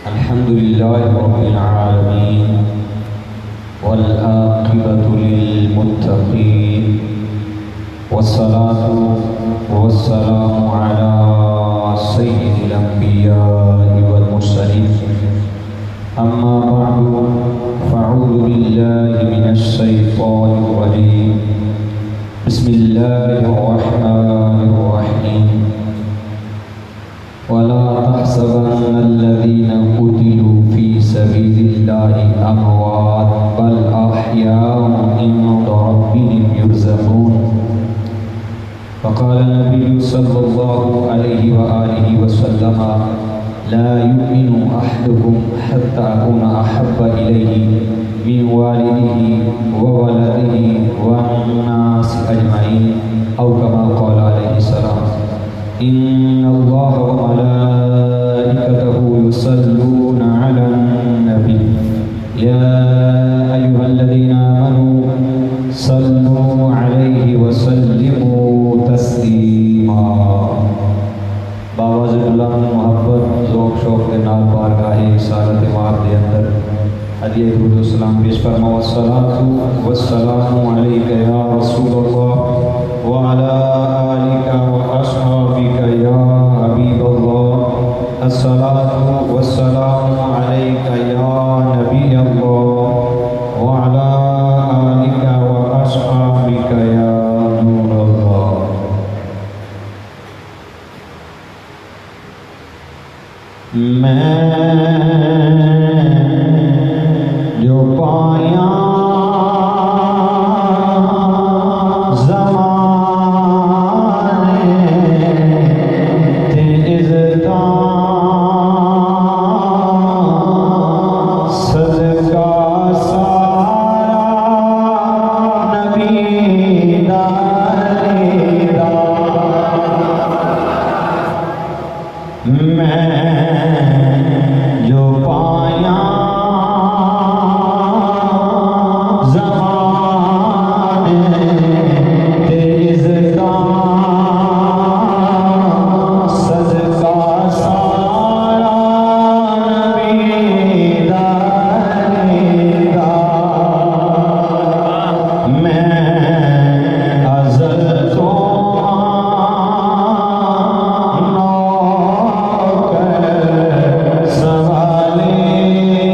الحمد لله رب العالمين والعاقبة للمتقين والصلاة والسلام على سيد الأنبياء والمرسلين أما بعد فأعوذ بالله من الشيطان الرجيم بسم الله الرحمن الرحيم ولا تحسبن الذين قتلوا في سبيل الله أموات بل أحياء عند ربهم يرزقون فقال النبي صلى الله عليه وآله وسلم لا يؤمن أحدكم حتى أكون أحب إليه من والده وولده والناس أجمعين أو كما قال عليه السلام إن الله وملائكته يصلون على النبي يا أيها الذين آمنوا صلوا عليه وسلموا تسليما باواز بلند محبت ذوق شوق کے نال بارگاہ رسالت مآب دے اندر ہدیہ درود و سلام پیش فرما والصلاة والسلام علیک یا رسول اللہ وعلى آلك وأصحابك يا حبيب الله الصلاة والسلام عليك يا نبي الله وعلى آلك وأصحابك يا نور الله میں جو پایا سوالے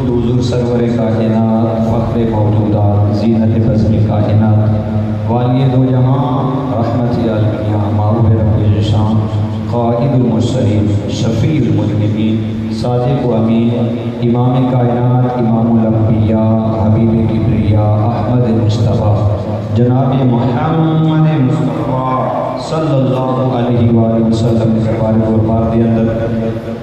درود حضور سرور کائنات فخر موجودات زینت بزم کائنات والی دو جہاں رحمت عالمیہ معروف رب شان قائد المرسلین شفیع المذنبین صادق و امین امام کائنات امام الانبیاء حبیب کبریا احمد مصطفیٰ جناب محمد مصطفیٰ صلی اللہ علیہ وآلہ وسلم کے بارک و بار دے اندر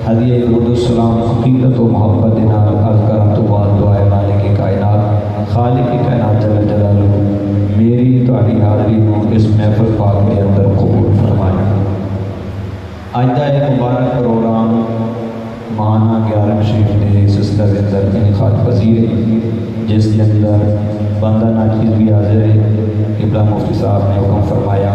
ہدیہ درود السلام عقیدت و محبت نال عرض کرم تو بعد دعائے مالک کائنات خالق کائنات جل جلالہ میری تہاڈی حاضری کو اس محفل پاک کے اندر قبول فرمائے۔ آج دا ایک مبارک پروگرام ماہانہ 11 شریف کے سلسلہ کے اندر انعقاد پذیر ہے، جس کے اندر بندہ ناچیز بھی حاضر ہے۔ قبلہ مفتی صاحب نے حکم فرمایا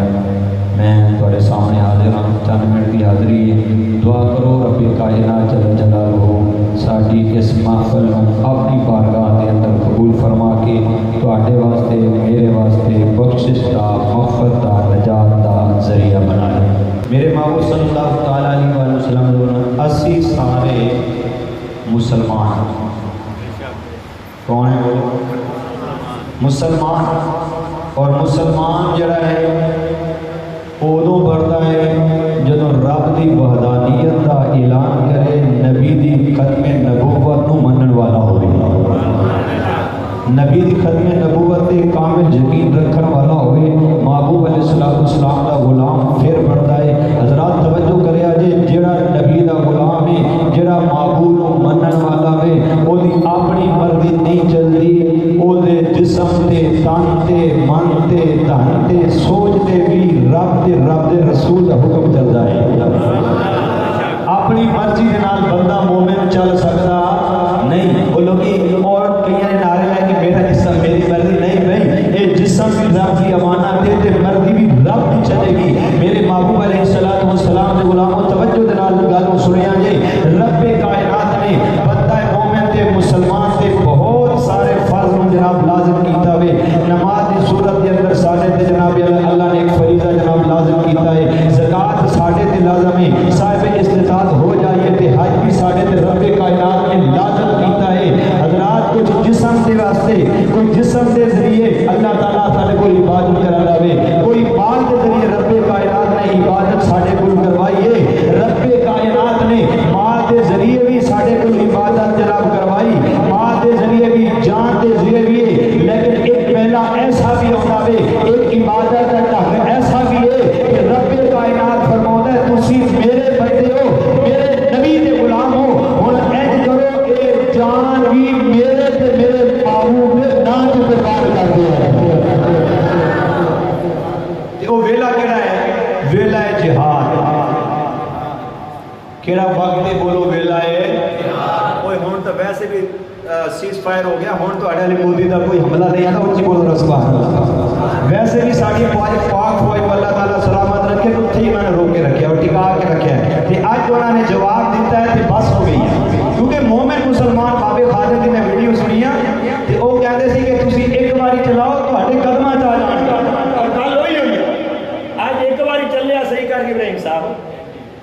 میں تھوڑے سامنے حاضر ہوں، چند منٹ کی حاضری ہے، دعا کرو رب کائنات جل جلالہ ساڈی اس محفل کو اپنی بارگاہ کے اندر قبول فرما کے تواڈے واسطے میرے واسطے بخشش دا مغفرت دا نجات دا ذریعہ بنائے۔ میرے محبوب صلی اللہ تعالیٰ علیہ وسلم 80 سارے مسلمان کون ہیں؟ بولو مسلمان، اور مسلمان جڑا ہے ادو بڑھتا ہے جدو رب دی وحدانیت دا اعلان کرے، نبی دی ختم نبوت نو منن والا ہوئے، نبی دی ختم نبوت تے کامل یقین رکھن والا ہوئے، محبوب علیہ السلام دا غلام پھر بڑھتا ہے۔ حضرات توجہ کرے آجے جڑا نبی دا غلام ہے، جڑا محبوب نو منن والا ہے، او دی اپنی مرضی نہیں چلدی، او دے جسم تے تن تے من تے دھن تے سوچ تے بھی رب دے رسول دا حکم چلدا ہے۔ اپنی مرضی دے نال بندہ مومن چل سکتا نہیں۔ وہ لوگی اور کئیاں نے نعرے لائے کہ میرا جسم میری مرضی نہیں بھائی، یہ جسم بھی رب کی امانت ہے تے مرضی بھی رب کی چلے گی۔ میرے محبوب علیہ السلام دے غلاموں توجہ دے نال گل سنیا جے، رب کائنات نے بندہ مومن تے مسلمان تے بہت سارے فرض جناب لازم کیتا ہوئے۔ نماز دی صورت کے اندر ساڈے تے جناب اللہ نے ایک فریضہ جناب لازم کیتا ہے، زکوٰۃ ساڈے تے لازم ہے، صاحب استطاعت ہو جائیے تے حج بھی ساڈے تے رب کائنات نے لازم کیتا ہے۔ حضرات کچھ جسم کے واسطے کوئی جسم کے ذریعے اللہ تعالیٰ ساڈے کو عبادت کرا لاوے، کوئی مال کے ذریعے رب کائنات نے عبادت ساڈے کو کروائی ہے، رب کائنات نے مال کے ذریعے بھی ساڈے کو عبادت جناب کروائی، مال کے ذریعے بھی جان کے ذریعے بھی ہے، لیکن ایک پہلا ایسا بھی ہوتا ہے، ایک عبادت کا حق ایسا بھی ہے کہ رب کائنات فرماتا ہے تسی میرے بندے ہو، میرے نبی دے غلام ہو، ہن انج کرو اے جان بھی میرے تے میرے محبوب دے نام تے قربان کر دو۔ تے او ویلا کیڑا ہے؟ ویلا ہے جہاد۔ کیڑا وقت ہے؟ بولو ویلا ہے جہاد۔ اوے ہن تو ویسے بھی سیز فائر ہو گیا، ہن تو اڑے مودی دا کوئی حملہ نہیں آتا، اونچی بولو سبحان اللہ۔ ویسے بھی ساری پاک فوج کو اللہ تعالیٰ سلامت رکھے، تو تھی میں نے روک کے رکھا اور ٹکا کے رکھا ہے کہ آج انہوں نے جواب دیتا ہے کہ بس ہو گئی ہے، کیونکہ مومن مسلمان بابے خادر کی میں ویڈیو سنی ہے، وہ کہتے سی کہ تسی ایک باری چلاؤ تہاڈے قدماں چ آ جان گا، اور گل ہوئی ہوئی اج ایک باری چلیا صحیح کر کے ابراہیم صاحب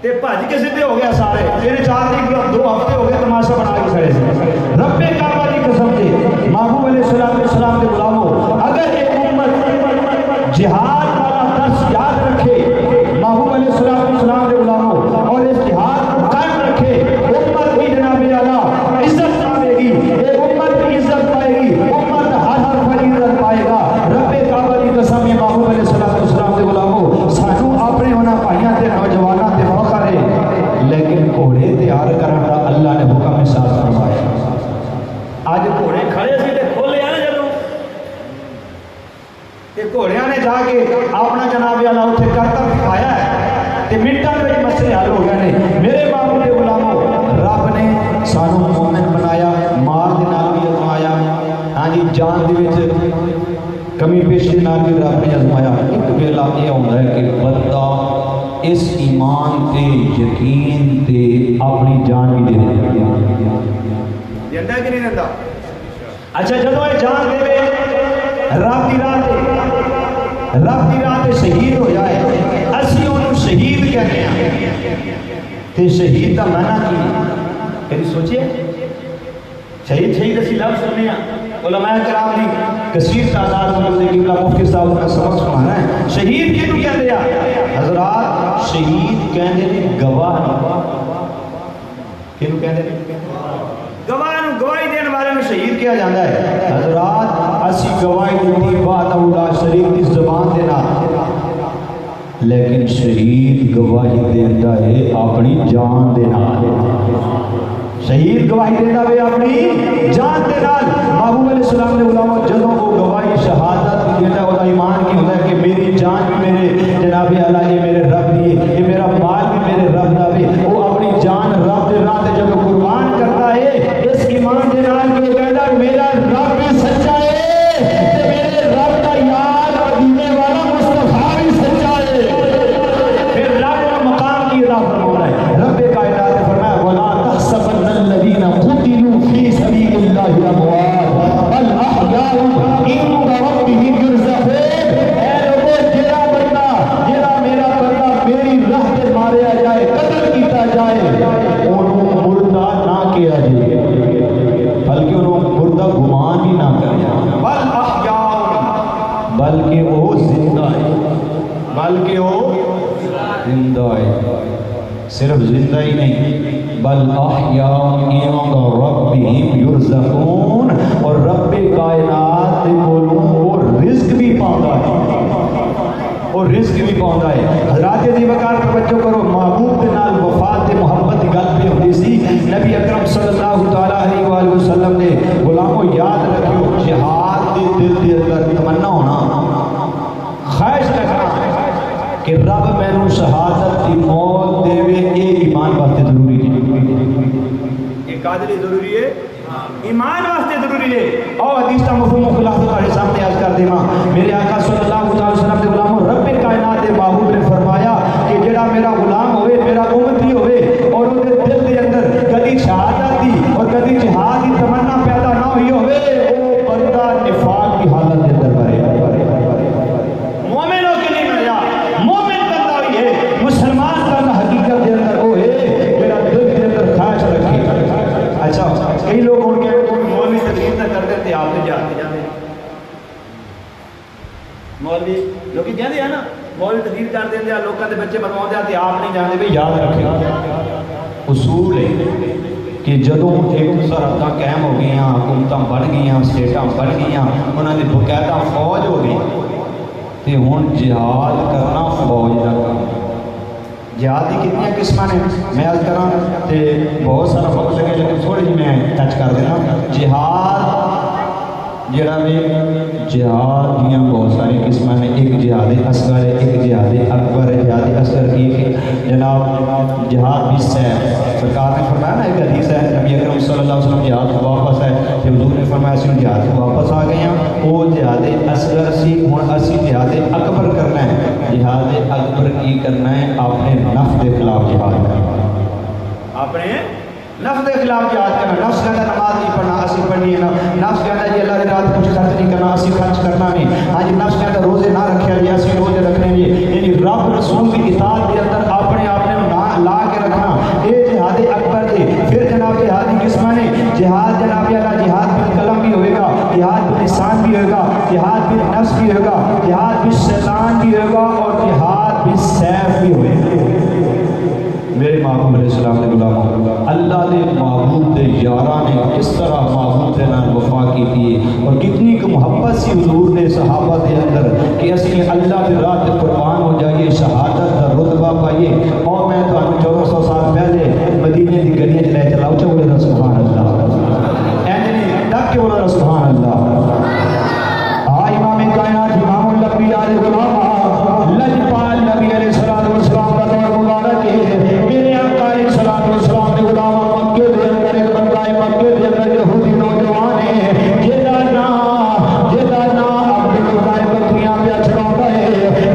تے بھج کے سیدھے ہو گیا سارے، 3-4 دن 2 ہفتے ہو گئے تماشا بنا کے کھڑے سے۔ رب کعبہ کی قسم سے محبوب علیہ السلام کے غلاموں، اگر ایک امت جہاد والا درس یاد رکھے، محبوب علیہ السلام کے غلاموں، اور اس جہاد کو قائم رکھے، امت کی جناب اعلیٰ عزت پائے گی، ایک امت کی عزت پائے گی، امت ہر فریضت پائے گا۔ رب کعبہ کی قسم یہ محبوب علیہ السلام کے غلاموں، سانو اپنے ہونا پائیاں تے نوجواناں تے موقع ہے، لیکن گھوڑے تیار کرن دا اللہ نے حکم ساتھ فرمایا۔ آج گھوڑے کھڑے سی تے کھولے آنے جدوں تے گھوڑیاں نے جا کے اپنا جناب اللہ اتنے کرتب دکھایا ہے تے منٹاں وچ مسئلے حل ہو گئے نے۔ میرے محبوب غلاموں، رب نے سانو مومن بنایا، مال دے نال بھی آزمایا، ہاں جی جان دے وچ کمی پیشی نال بھی رب نے آزمایا۔ ایک ویلا یہ ہوندا ہے کہ بندہ اس ایمان تے یقین تے اپنی جان بھی دے دے دیتا کہ نہیں دیتا؟ اچھا جدو یہ جان دے رب کی راہ تے شہید ہو جائے، اسی انہوں شہید کہتے ہیں، تے شہید کا معنی کی کبھی سوچے؟ شہید اسی لفظ سننے علماء کرام نے کثیر تعداد میں قبلہ مفتی صاحب نے سبق سنانا ہے شہید کیوں کہتے ہیں حضرات شہید کہتے ہیں گواہ کیوں کہتے ہیں گواہی دینے والے میں شہید کیا جاتا ہے حضرات اسی گواہی دیتی بات اللہ شریف کی زبان دینا لیکن شہید گواہی دیتا ہے اپنی جان دینا شہید گواہی دیتا ہے اپنی جان دینا محبوب علیہ السلام نے علماء جدوں کو گواہی شہادت کی دیتا ہے اور ایمان کی ہوتا ہے کہ میری جان بھی میرے جناب اللہ یہ میرے رب دی یہ میرا مال بھی میرے رب دا بھی وہ اپنی جان رب دے راہ تے جب قربان کرتا ہے اس ایمان دے نال کہ کہتا ہے میرا رب بھی سچا ہے تے میرے رب دا یار مدینے والا مصطفیٰ بھی سچا ہے پھر رب مقام کی ادا فرماتا ہے رب کائنات نے فرمایا ولا تحسبن الذين قتلوا في سبيل الله اموات بل احياء عند ربهم يرزقون اے لوگوں جڑا بندہ جڑا میرا بندہ میری راہ تے ماریا جائے قتل کیتا جائے اونوں مردہ نہ کیا جائے بلکہ انہوں مردہ گمان بھی نہ کرے بل احیاء بلکہ وہ زندہ ہے بلکہ وہ زندہ ہے صرف زندہ ہی نہیں بل احیاء عند ربهم یرزقون اور رب کائنات بولوں وہ رزق بھی پاؤں ہے اور رزق بھی پاؤں ہے حضرات دی وقار توجہ کرو محبوب کے نال وفات محبت کی گل پہ ہوئی سی نبی اکرم صلی اللہ تعالی علیہ وآلہ وسلم نے غلاموں یاد رکھو جہاد کے دل کے اندر تمنا ہونا خواہش رکھنا کہ رب مینوں شہادت کی موت دے وے یہ ایمان واسطے ضروری ہے یہ قادری ضروری ہے ایمان واسطے ضروری ہے اور حدیث کا مفہوم خلاصہ تمہارے سامنے عرض کر دیواں میرے آقا صلی اللہ علیہ وسلم کے غلاموں رب کائنات محبوب نے فرمایا کہ جڑا میرا غلام ہوئے میرا امتی ہوئے اور اس کے دل کے اندر کبھی شہادت دی اور کبھی جہاد کی تمنا پیدا نہ ہوئی ہوئے وہ بندہ نفاق کی حالت کے اندر مرے مومنوں کے لیے مریا مومن بندہ ہوئی ہے مسلمان بندہ حقیقت کے اندر وہ ہے جڑا دل کے اندر خواہش رکھے اچھا کئی لوگ ان کے مولوی تقریر نہ کرتے تھے آپ نے جاتے جاتے مولوی لوگ کہتے ہیں نا مولوی تقریر کر دیں دیا لوگوں کے بچے بنوا دیا آپ نہیں جانے بھی یاد رکھیں اصول ہے کہ جدوں ایک سرحداں قائم ہو گئی ہیں حکومتاں بڑھ گئی ہیں سٹیٹاں بڑھ گئی ہیں انہوں نے باقاعدہ فوج ہو گئی تے ہن جہاد کرنا فوج دا کام جہاد کی کتنی قسمیں نے میں عرض کراں تے بہت سارا وقت لگے لیکن تھوڑی جی میں ٹچ کر دینا جہاد جڑا بھی جہاد دیاں بہت ساری قسمیں ہیں ایک جہاد اصغر ہے ایک جہاد اکبر ہے جہاد اصغر کی جناب جہاد بھی سیف سرکار نے فرمایا نا ایک حدیث ہے نبی اکرم صلی اللہ علیہ وسلم جہاد کو واپس ہے کہ حضور نے فرمایا اسی جہاد کو واپس آ گئے ہیں وہ جہاد اصغر سی ہن اسی جہاد اکبر کرنا ہے جہاد اکبر کی کرنا ہے اپنے نفس کے خلاف جہاد کرنا اپنے نفس کے خلاف جہاد کرنا نفس کہتا نماز نہیں پڑھنا اسی پڑھنی ہے نفس کہتا ہے اللہ کی رات کچھ خرچ نہیں کرنا اسی خرچ کرنا نہیں ہاں جی نفس کہتا روزے نہ رکھے جی اسی روزے رکھنے جی یعنی رب رسول کی اطاعت کے اندر اپنے آپ نے لا کے رکھنا یہ جہاد اکبر دے پھر جناب جہادی قسمیں نے جہاد جناب اللہ جہاد بالقلم بھی ہوئے گا جہاد باللسان بھی ہوئے گا جہاد بالنفس بھی ہوئے گا جہاد بالشیطان بھی ہوئے گا اور جہاد بالسیف بھی ہوئے گا میرے محبوب علیہ السلام نے غلاموں اللہ دے محبوب دے یاراں نے کس طرح محبوب دے نال وفا کی تھی اور کتنی کو محبت سی حضور نے صحابہ دے اندر کہ اسی اللہ دے راہ تے قربان ہو جائیے شہادت دا رتبہ پائیے اور میں تو 1400 سال پہلے مدینے دی گلیاں چ لے چلاؤ چ بولے سبحان اللہ اینی تک کہ بولے سبحان اللہ امام کائنات امام الانبیاء علیہ السلام لجپال نبی علیہ الصلوۃ والسلام کا دور مبارک ہے میرے آقا علیہ الصلوۃ والسلام نے غلام مکے دے اندر ایک بندہ مکے دے اندر یہودی نوجوان ہے جدا نا عبد القادر بکریاں پہ چھڑاتا ہے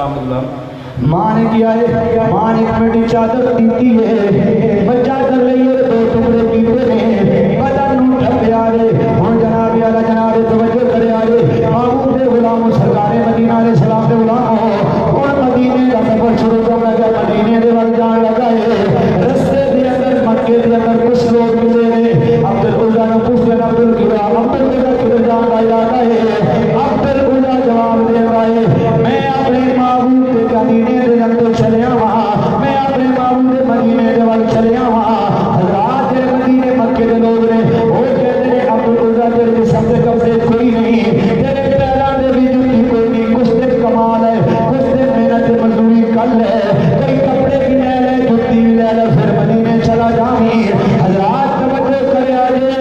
السلام علیکم ماں نے کیا ہے، ماں نے ایک میٹھی چادر دیتی ہے، بچہ کر لئیے دو ٹکڑے کیتے ہیں، بدن نو ڈھپے آرے ہن جناب اعلیٰ جناب توجہ کرے آرے محبوب دے غلاموں سرکار مدینہ علیہ السلام دے غلاموں ہن مدینے کا سفر شروع کر لگا، مدینے دے ول جان لگا ہے، رستے دے اندر مکے دے اندر کچھ لوگ ملے نے، عبد العزیٰ نے پوچھا عبد القضا کدھر جان کا ارادہ ہے، عبد العزیٰ جواب دے رہا ہے میں اپنے محبوب دے مدینے دے اندر چلیا وہاں، میں اپنے محبوب دے مدینے دے ول چلیا وہاں، حضرات دے مدینے مکے دے لوگ نے وہ کہتے ہیں عبد العزیٰ تیرے جسم دے کپڑے کوئی نہیں، تیرے پیراں دے بھی جوتی کوئی نہیں، کچھ دے کمال ہے، کچھ دے محنت مزدوری کل ہے، کئی کپڑے بھی لے لے جوتی بھی لے لے پھر مدینے چلا جاویں۔ حضرات توجہ کرے آجے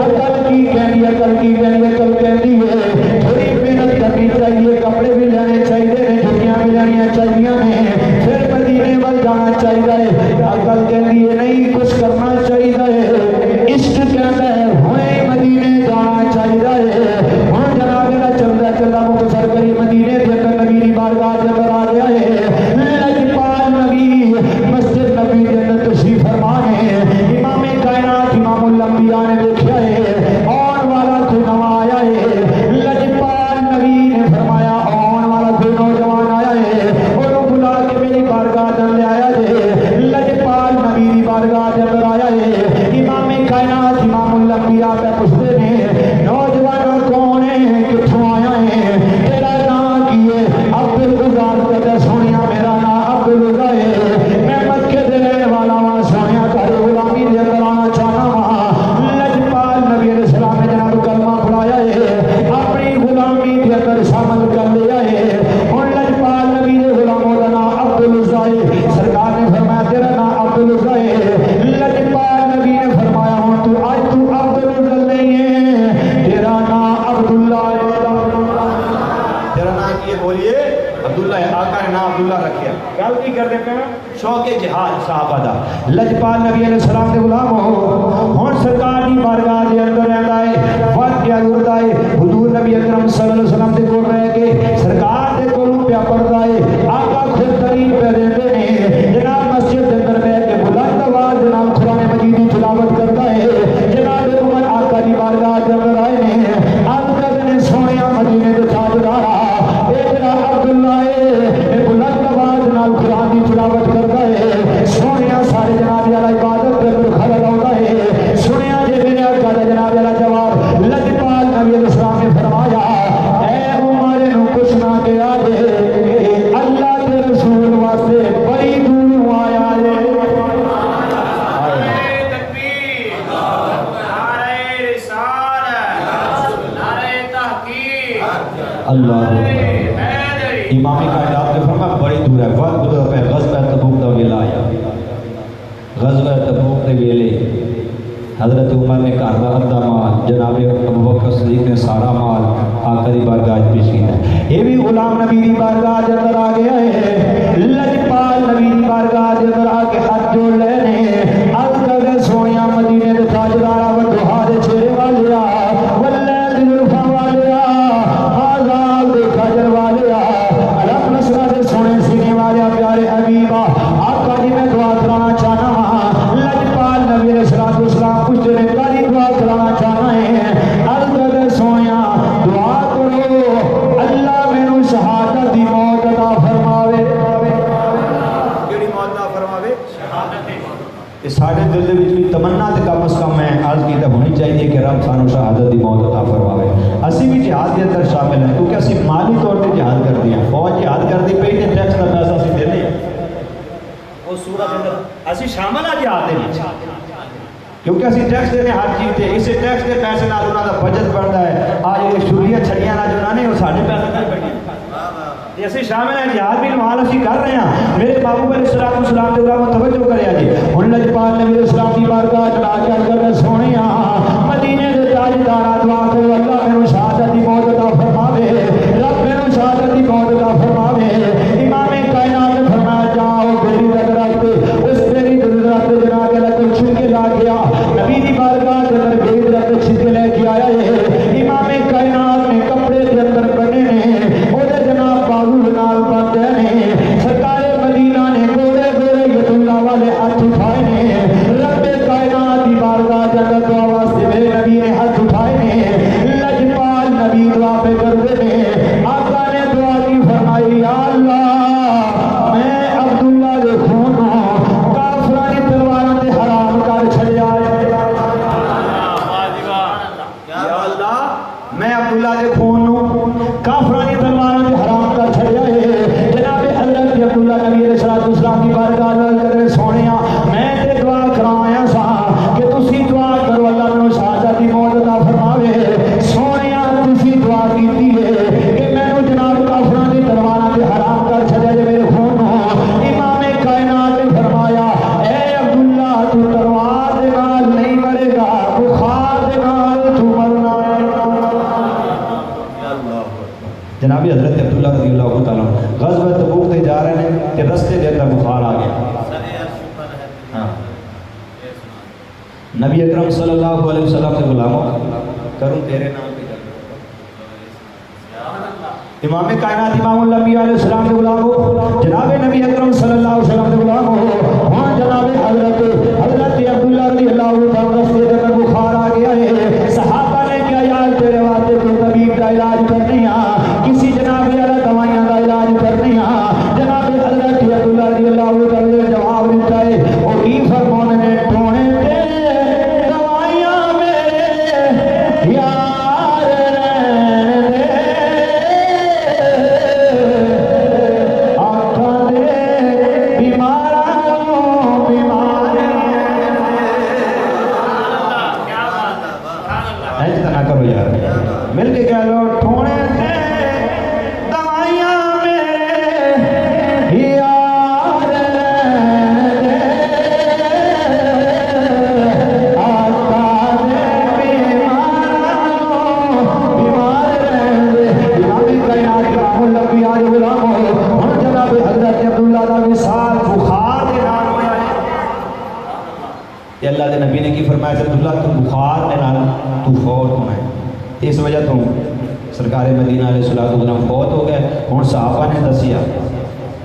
عقل کی کہنی، عقل کی کہنی، عقل کہنی ہے تھوڑی محنت کرنی چاہیے، کپڑے بھی لینے چاہیے، جوتیاں بھی لینی چاہیے ہیں، پھر مدینے ول جانا چاہیے، عقل کہنی ہے نہیں کچھ کرنا چاہیے، عشق کہتا ہے ہوئے مدینے جانا چاہیے۔ ہن جناب دا چلدا چلدا مختصر کری مدینے دے اندر نبی دی بارگاہ دے اندر آ گیا ہے، لجپال نبی مسجد نبی دے اندر تشریف فرما ہے، امام کائنات امام الانبیاء نے دیکھا ہے آن والا کوئی نواں آیا ہے، لجپال نبی نے فرمایا آن والا کوئی نوجوان آیا ہے، انہوں بلا کے میری بارگاہ دے اندر آیا ہے، لجپال نبی دی بارگاہ دے اندر آیا ہے، امام کائنات امام الانبیاء پہ پوچھتے ہیں نوجوان کون ہے کتھوں آیا ہے تیرا نام کی ہے، عبد العزیٰ کہتا سونیا میرا نام عبد العزیٰ ہے، میں مکے دے رہنے والا ہاں، سونیا گھر غلامی دے اندر آنا چاہنا ہاں، لجپال نبی علیہ السلام نے جناب کلمہ پڑھایا ہے، اپنی غلامی دے اندر شامل کر لیا ہے، ہن لجپال نبی دے غلاموں دا نام عبد العزیٰ ہے، سرکار نے فرمایا تیرا نام عبد العزیٰ ہے، لجپال نبی نے فرمایا ہوں تو آج تو عبد العزیٰ نہیں ہے، تیرا نام عبداللہ ہے، تیرا نام کی بولیے عبداللہ ہے، آقا نے نام عبداللہ رکھیا، گل کی کرتے پہ شوق جہاد صحابہ دا، لجپال نبی علیہ السلام دے غلام ہو ہن سرکار دی بارگاہ دے اندر رہندا ہے، واقعہ گردا ہے، حضور نبی اکرم صلی اللہ علیہ وسلم دے کول رہ کے سرکار دے کولوں پیا پڑھدا ہے، آقا خود ترین پہ دیندے نے، جناب مسجد دے اندر بیٹھ کے بلند آواز جناب قرآن مجید کی تلاوت کرتا ہے، جناب عمر آقا دی بارگاہ دے اندر آئے نے، عرض کرتے نے سونیا مدینے دے تاجدارا اے جناب عبداللہ اے بلند آواز نال قرآن دی تلاوت کرتا ہے، سونیا سارے جناب والا عبادت دے اندر خلل آتا ہے، سنیا جے میرے آقا دا جناب والا جواب، لجپال نبی علیہ السلام نے فرمایا اے عمر نو کچھ نہ کہا جے اللہ کے رسول واسطے بڑی دوروں آیا ہے، اللہ امام کائنات نے فرمایا بڑی دور ہے، وقت بدر پہ غزوہ تبوک دا ویلا آیا، غزوہ تبوک دے ویلے حضرت عمر نے گھر دا ادھا مال، جناب ابوبکر صدیق نے سارا مال آقا دی بارگاہ پیش کیتا ہے، یہ بھی غلام نبی دی بارگاہ دے اندر آ گیا ہے، لجپال نبی دی بارگاہ دے اندر آ کے ہاتھ جوڑ لے نے، عرض کر سونیا مدینے دے تاجدارا ودھا دے چہرے والیا واللیل دی زلفاں والیا آزاد دے کھجر والیا علم نصرہ دے سونے سینے والیا پیارے حبیبہ آقا جی میں دعا کرانا چاہنا ہاں، لجپال نبی علیہ السلام کچھ دنے کاری دعا کرانا چاہنا ہے، عرض کر سونیا دعا کرو اللہ میں نو شہادت دی موت عطا فرماوے، کیڑی موت عطا فرماوے؟ شہادت دی موت، اس ساڑھے دل دے وچ بھی تمنا تے کم از کم میں عرض کیتا ہونی چاہیے کہ رب سانو شہادت دی موت عطا فرماوے، اسی بھی جہاد دے اندر شامل ہیں کیونکہ اسی مالی طور تے جہاد کر دیا، فوج جہاد کر دی پئی تے ٹیکس دا پیسہ اسی دینے اس صورت اندر اسی شامل آ جہاد دے وچ، کیونکہ اسی ٹیکس دینے ہر چیز تے، اسے ٹیکس دے پیسے نال انہاں دا بجٹ بڑھدا ہے، آج یہ چھڑیاں چھڑیاں نہ جو نہ نے وہ ساڈے پیسے نال بڑھیاں، یہ اسی شامل ہیں جہاد بھی مال اسی کر رہے ہیں، میرے محبوب علیہ السلام دے غلام توجہ کریا جی، ہن لجپال نبی السلام دی بارگاہ چلا کے کر سونیا مدینے دے تاجدار دعا کرو اللہ میرے شہادت دی موت عطا فرماوے، رب میرے شہادت دی موت عطا فرماوے، امام کائنات نے فرمایا جاؤ میری درخت اس میری درخت جناب اللہ چھڑکے لا گیا، نبی دی بارگاہ کے اندر میری درخت چھڑکے لے کے آیا ہے، امام کائنات نے کپڑے کے اندر بنے نے او دے جناب بازو نال باندھے نبی اکرم صلی اللہ علیہ وسلم کے غلاموں کروں تیرے نام کی جنت۔ امام کائنات امام الانبیاء علیہ السلام کے غلاموں، جناب نبی اکرم صلی اللہ علیہ وسلم کے غلاموں، وہاں جناب حضرت عبداللہ رضی اللہ عنہ سے جنب بخار آ گیا ہے۔ صحابہ نے کیا یار تیرے واسطے تو طبیب کا علاج کرنی کسی جناب والا دوائیاں کا علاج کرنی جناب حضرت عبداللہ رضی اللہ عنہ نے جواب دیتا ہے اور کی فرمان نے ٹونے تے دوائیاں میرے یار رہنے دے آنکھاں دے بیماراں بیمار ایسا نہ کرو یار، مل کے کہہ لو ٹھونے تے دوائیاں میرے یار رہنے دے آقا دے بیماراں بیمار رہنے دے۔ امام کائنات امام الانبیاء علیہ غلاموں، ہن جناب حضرت عبداللہ دا وصال بخار دے نال ہویا ہے۔ تے اللہ دے نبی نے کی فرمایا کہ عبداللہ تو بخار دے نال تو فوت ہونا ہے، اس وجہ تو سرکار مدینہ علیہ السلام فوت ہو گئے۔ ہن صحابہ نے دسیا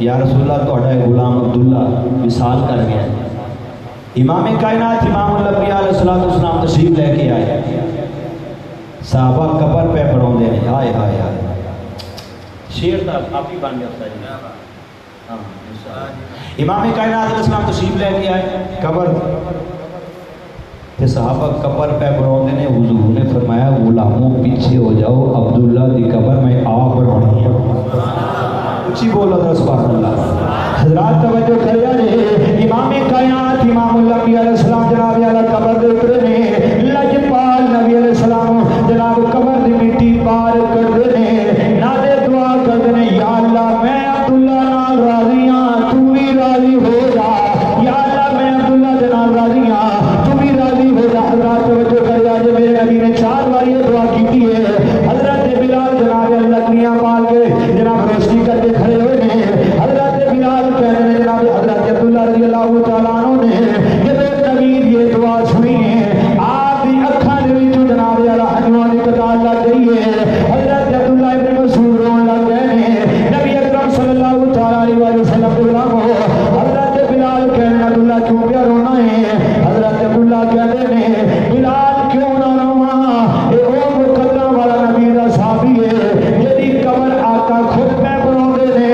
یا رسول اللہ تہاڈا غلام عبداللہ وصال کر گیا ہے۔ امام کائنات امام الانبیاء علیہ السلام تشریف لے کے آئے، صحابہ قبر پہ پڑھاؤندے نے، ہائے ہائے ہائے شیر دا آپ ہی بن گیا ہوتا ہے۔ امام کائنات علیہ السلام تشریف لے کے آئے قبر تے صحابہ قبر پہ پڑھاؤندے نے، حضور نے فرمایا غلاموں پیچھے ہو جاؤ، عبداللہ دی قبر میں آپ پڑھانی ہے۔ اچھی بولو ذرا سبحان اللہ۔ حضرات توجہ کریا جے، امام کائنات امام الانبیاء علیہ السلام جناب والا قبر دے اترے نے، لجپال نبی علیہ السلام جناب قبر دی مٹی پار کر دے نے، نادے دعا کر دے نے، یا اللہ میں عبداللہ نال راضی ہاں، تو بھی راضی ہو جا، یا اللہ میں عبداللہ دے نال راضی ہاں، تو بھی راضی ہو جا۔ حضرات توجہ کریا جے، میرے نبی نے 4 بار یہ دعا کی ہے۔ حضرت بلال جناب لکڑیاں پال کے جناب روشنی کر کے کھڑے ہوئے نے، حضرت بلال کہنے نے جناب حضرت عبداللہ رضی اللہ تعالیٰ عنہ نے جب نبی یہ دعا سنی ہے، آپ کی اکھاں دے وچوں جناب والا ہنجواں دی قطار لگ گئی ہے۔ حضرت عبداللہ ابن مسعود رون لگ گئے نے، نبی اکرم صلی اللہ تعالیٰ علیہ وسلم کے غلاموں، حضرت بلال کہنے عبداللہ کیوں پیا رونا ہے؟ حضرت عبداللہ کہتے ہیں بلال کیوں نہ رواں، اے او مقدم والا نبی دا صحابی ہے جدی قبر آقا خود پہ بناؤندے نے،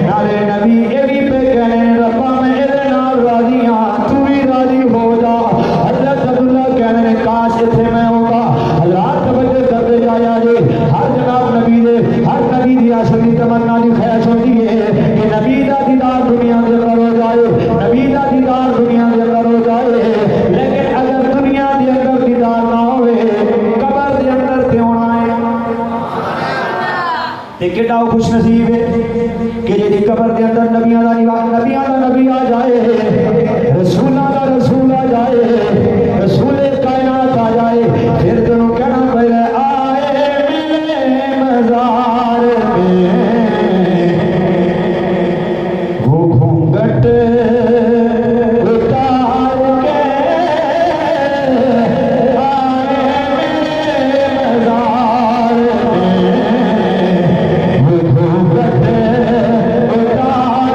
نالے نبی اے بھی پہ کہنے ربا میں اے نال راضی ہاں، تو بھی راضی ہو جا۔ حضرت عبداللہ کہنے کاش اتنے میں ہوگا۔ حضرات توجہ کرتے جایا جے، ہر جناب نبی دے ہر نبی دی اصلی تمنا دی خواہش ہوتی ہے کہ نبی دا دیدار دنیا دے اندر ہو جائے، نبی دا دیدار دنیا دے اندر ہو جائے، لیکن اگر دنیا دے اندر دیدار نہ ہوئے قبر دے اندر تے ہونا ہے۔ تے کیڑا خوش نصیب ہے کہ جی قبر دے اندر نبیاں دا نبی آ جائے، رسولاں دا رسول آ جائے، رسول کائنات آ جائے، پھر تینوں کہنا پڑے آئے میرے مزار میں وہ گھونگھٹ اتار کے آئے میرے مزار میں وہ گھونگھٹ اتار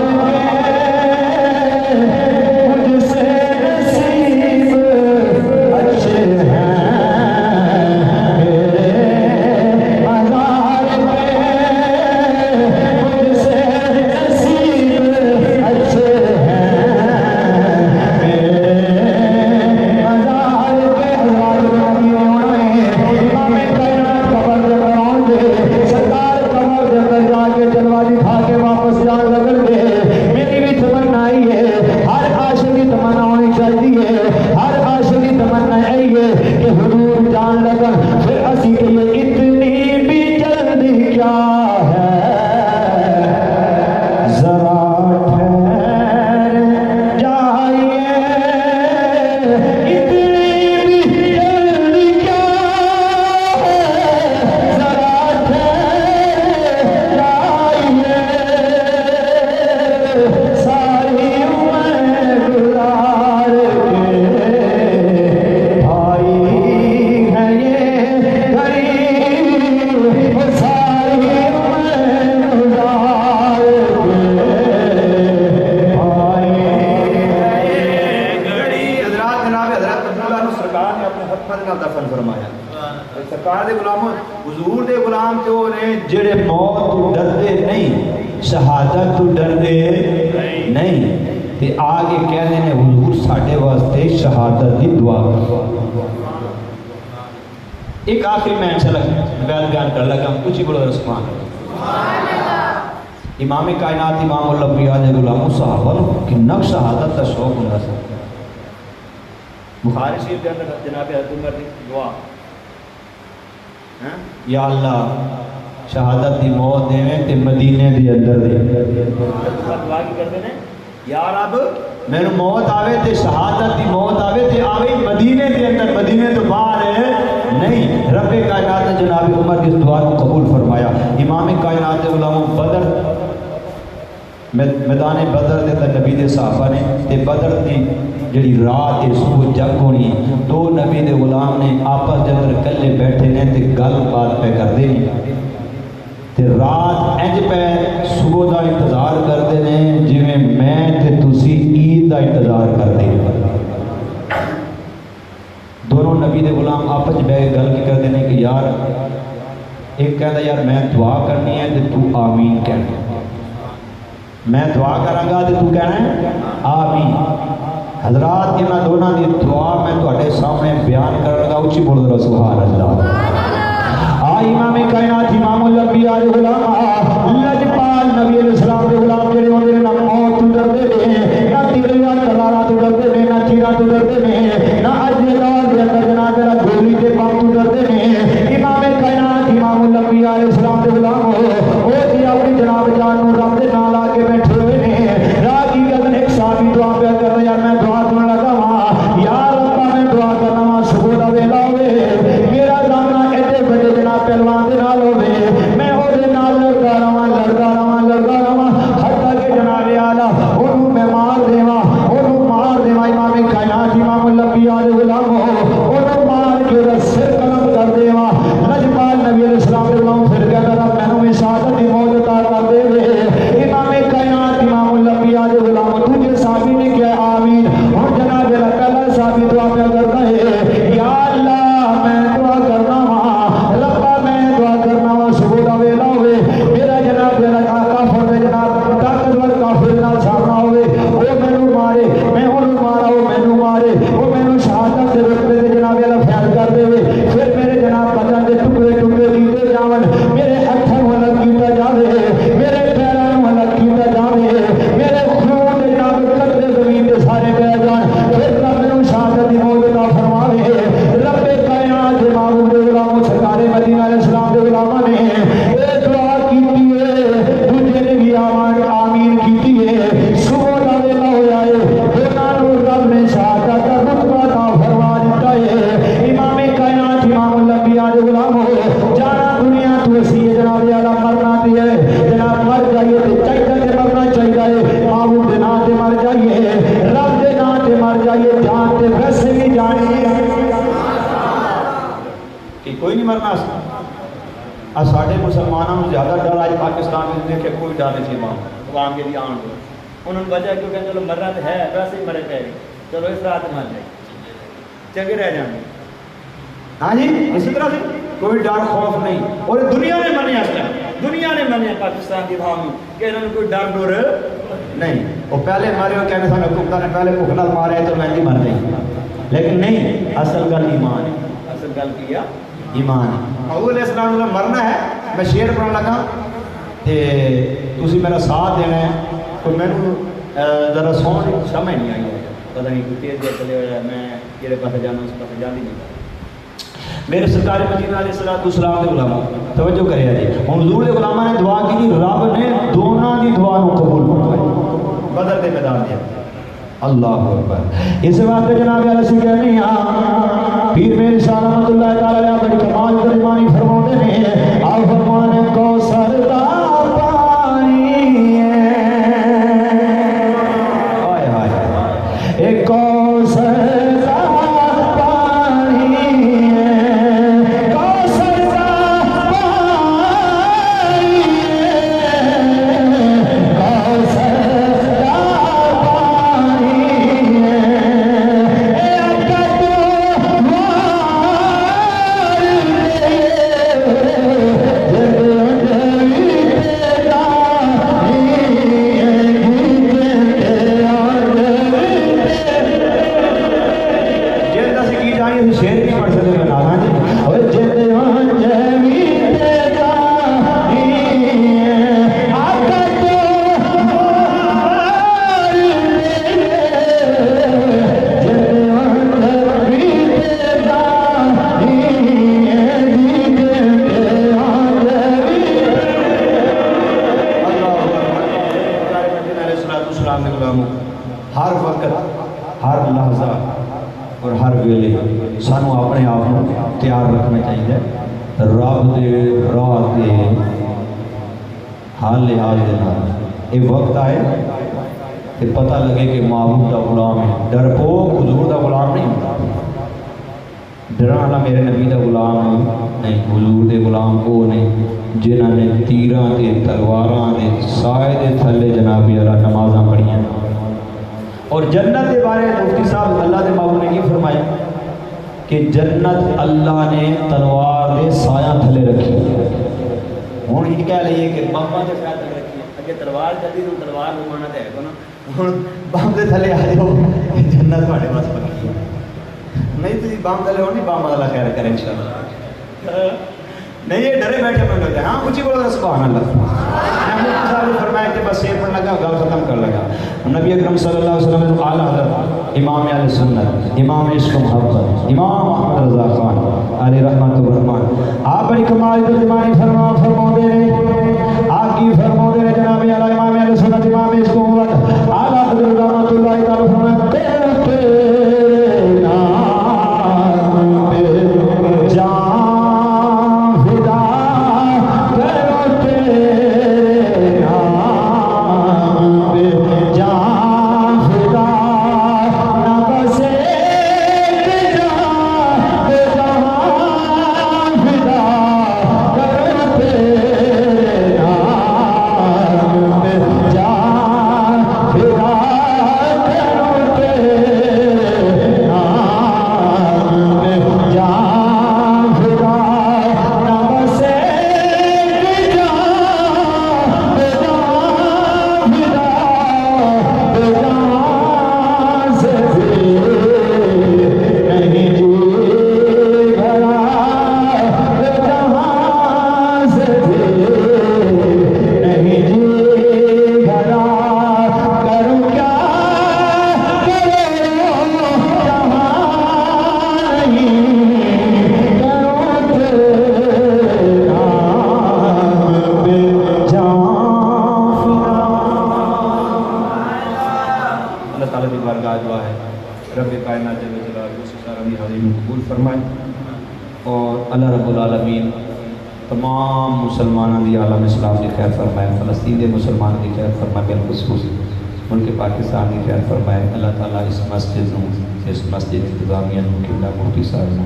سرکار دے غلام حضور دے غلام تے وہ نے جڑے موت تو ڈردے نہیں شہادت تو ڈردے نہیں تے آگے کہنے نے حضور ساڈے واسطے شہادت دی دعا کرو. ایک آخری میں انشاءاللہ بیان کر لگا کچھ ہی بولو سبحان اللہ. امام کائنات امام الانبیاء دے غلام صحابہ نو کنا شہادت دا شوق ہوندا سی. بخاری شریف کے اندر جناب حضرت عمر دی دعا یا اللہ شہادت دی موت دیویں تے مدینے دی اندر دے. دعا کی کرتے ہیں یا رب میرے موت آوے تے شہادت دی موت آوے تے آوے مدینے دے اندر مدینے تو باہر نہیں. رب کائنات نے جناب عمر کی اس دعا کو قبول فرمایا. امام کائنات غلام بدر میدان بدر دے تے نبی دے صحابہ نے تے بدر دی جڑی رات ہے صبح جگ ہونی دو نبی دے غلام نے آپس دے اندر کلے بیٹھے نے تے گل بات پہ کردے نے تے رات انج پہ صبح دا انتظار کردے نے جویں میں تے تسی عید دا انتظار کردے. دونوں نبی دے غلام آپس بیٹھ کے گل کی کردے نے کہ یار ایک کہتا یار میں دعا کرنی ہے تے تو آمین کہنا. میں دعا کراں گا تے تو کہنا ہے آمین. حضرات انہاں دونوں دی دعا میں تواڈے سامنے بیان کرن گا. اونچی بولو ذرا سبحان اللہ. امام کائنات امام الانبیاء دے غلام لجپال نبی علیہ السلام دے غلام جڑے ہوندے نے نہ موت تو ڈردے نے نہ تیرا تلوار تو ڈردے نے نہ تیرا تو ڈردے نے نہ اج دے دور دے اندر جناب میرا گولی دے بم تو ڈردے نے. امام کائنات امام الانبیاء علیہ السلام دے غلام او دی اپنی جناب جان نو رب دے نال لا کے بیٹھے ہوئے نے. رات کی گزن ایک صحابی دعا پہ کردا یار میں دعا کرن لگا ہاں یا رب میں دعا کرنا وا صبح دا ویلا ہوے میرا زمانہ ایڈے بڑے جناب پہلوان دے نال ہوے میں او دے نال لڑدا رہاں حتیٰ کہ جناب اعلیٰ اونوں میں مار دیواں امام کائنات امام الانبیاء دے غلام اونوں مار کے سر قلم کر دیواں. لجپال نبی علیہ السلام دے غلام پھر کہندا رب مینوں بھی شہادت دی موت عطا کر دے. امام کائنات امام الانبیاء دے غلام دوسرے صحابی نے کہا آمین. ہن جناب پہلا صحابی دعا پہ کرتا ہے یا اللہ میں دعا کرنا وا ربا میں دعا کرنا وا صبح دا ویلا ہوے میرا جناب کافر دے جناب طاقتور کافر نال سامنا ہوے او مینوں مارے میں اونوں مارا او مینوں مارے او مینوں شہادت دے رتبے تے جناب اللہ فیض کر دے پھر میرے جناب بدن دے ٹکڑے ٹکڑے کیتے جاون میرے ہتھاں نوں الگ کیتا جاوے میرے پیراں نوں الگ کیتا جاوے میرے خون دے جناب قطرے زمین تے سارے بہ جان پھر رب مینوں شہادت دی موت عطا فرماوے. رب کائنات امام دے غلام سرکار مدینہ علیہ السلام دے غلاماں نے اے دعا کیتی ہے دوجے نے بھی آمین کیتی ہے. صبح دا ویلا ہویا ہے دوناں نوں رب نے شہادت دا رتبہ عطا فرما دتا ہے. امام کائنات امام الانبیاء دے غلام جانا دنیا تو اسی جناب اعلیٰ مرنا تے ہے جناب مر جائیے تے چاہیے تے مرنا چاہیے معبود دے نام تے مر جائیے رب دے نام تے مر جائیے جان تے ویسے بھی جانی کہ کوئی نہیں مرنا. ساڈے مسلمانوں کو زیادہ ڈر آج پاکستان میں دیکھے کوئی ڈر نہیں سی عوام کے لیے آن کو انہوں نے وجہ کیوں کہ چلو مرنا تو ہے ویسے ہی مرے پہ چلو اس رات مر جائے چنگے رہ جائیں گے. ہاں جی اسی طرح سے کوئی ڈر خوف نہیں. اور دنیا نے منیا اس ٹائم دنیا نے منیا پاکستان کی عوام کہ انہوں نے کوئی ڈر ڈر نہیں. وہ پہلے مارے وہ کہنے سن حکومت نے پہلے بھوک نال مارے تو میں نہیں مر گئی لیکن نہیں اصل گل ایمان ہے. اصل گل کیا ایمان ہے. حضور علیہ السلام نے مرنا ہے میں شعر پڑھن لگا تے تسی میرا ساتھ دینا ہے تو مینوں ذرا سمجھ نہیں آئی ہے پتہ نہیں کوئی تیز چلے ہوا میں جہے پاس جانا اس پاس جاندی نہیں. میرے سرکار مدینہ علیہ السلام دے غلام توجہ کرے جی ہن حضور دے غلاماں نے دعا کی رب نے دونوں دی دعا نو قبول فرمایا بدر دے میدان دے. اللہ اکبر. اس واسطے جناب علیہ سی کہنے ہاں پیر میرے شاہ رحمۃ اللہ تعالی علیہ بڑی کمال ترجمانی فرماتے ہیں آپ فرمانے کوثر دا پانی ہے ہائے ہائے ایک کوثر دا پانی ہے کوثر دا پانی ہے کوثر دا پانی ہے ایک تو السلام کے غلاموں ہر وقت ہر لحظہ اور ہر ویلے سانو اپنے آپ کو تیار رکھنا چاہیے رب دے راہ دے حال لحاظ دے نال یہ وقت آئے کہ پتہ لگے کہ معبود دا غلام ہے ڈرپوک حضور دا غلام نہیں ہوتا ڈرن والا میرے نبی دا غلام نہیں حضور دے غلام وہ نہیں جنہاں نے تیراں تے تلواراں دے سائے دے تھلے جناب اللہ نمازاں پڑھیاں اور جنت کے بارے مفتی صاحب اللہ دے محبوب نے یہ فرمایا کہ جنت اللہ نے تلوار دے سایہ تھلے رکھی ہوں یہ کہہ لئیے کہ بمبا کے سایہ تھلے رکھی اگے تلوار چلتی تو تلوار گھمانا تے ہے کو نا ہوں بم دے تھلے آ جاؤ جنت تھوڑے پاس پکی ہے نہیں تو بم تھلے ہو نہیں بم اللہ خیر کرے انشاءاللہ نہیں یہ ڈرے بیٹھے میں ہوتے ہیں ہاں کچھ ہی بولو سبحان اللہ مفتی صاحب نے فرمایا کہ بس یہ پڑھنے لگا گل ختم کر لگا نبی اکرم صلی اللہ علیہ وسلم اعلیٰ حضرت امام اہل سنت امام عشق و محبت امام احمد رضا خان علیہ رحمت الرحمن آپ بڑی کمال ترجمانی فرما دے رہے آپ کی فرما دے رہے جناب اعلیٰ امام اہل سنت امام عشق و محبت اعلیٰ حضرت رحمت اللہ تعالیٰ فرمایا رب کائنات جل جلالہ اس سارا بھی حاضر قبول فرمائے اور اللہ رب العالمین تمام مسلمانوں دی عالم اسلام دی خیر فرمائے فلسطین دے مسلمانوں دی خیر فرمائے بالخصوص ملک پاکستان دی خیر فرمائے اللہ تعالیٰ اس مسجد انتظامیہ قبلہ مفتی صاحب نے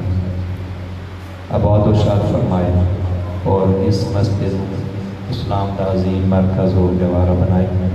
آباد و شاد فرمائے اور اس مسجد اسلام دا عظیم مرکز و گوارہ بنائے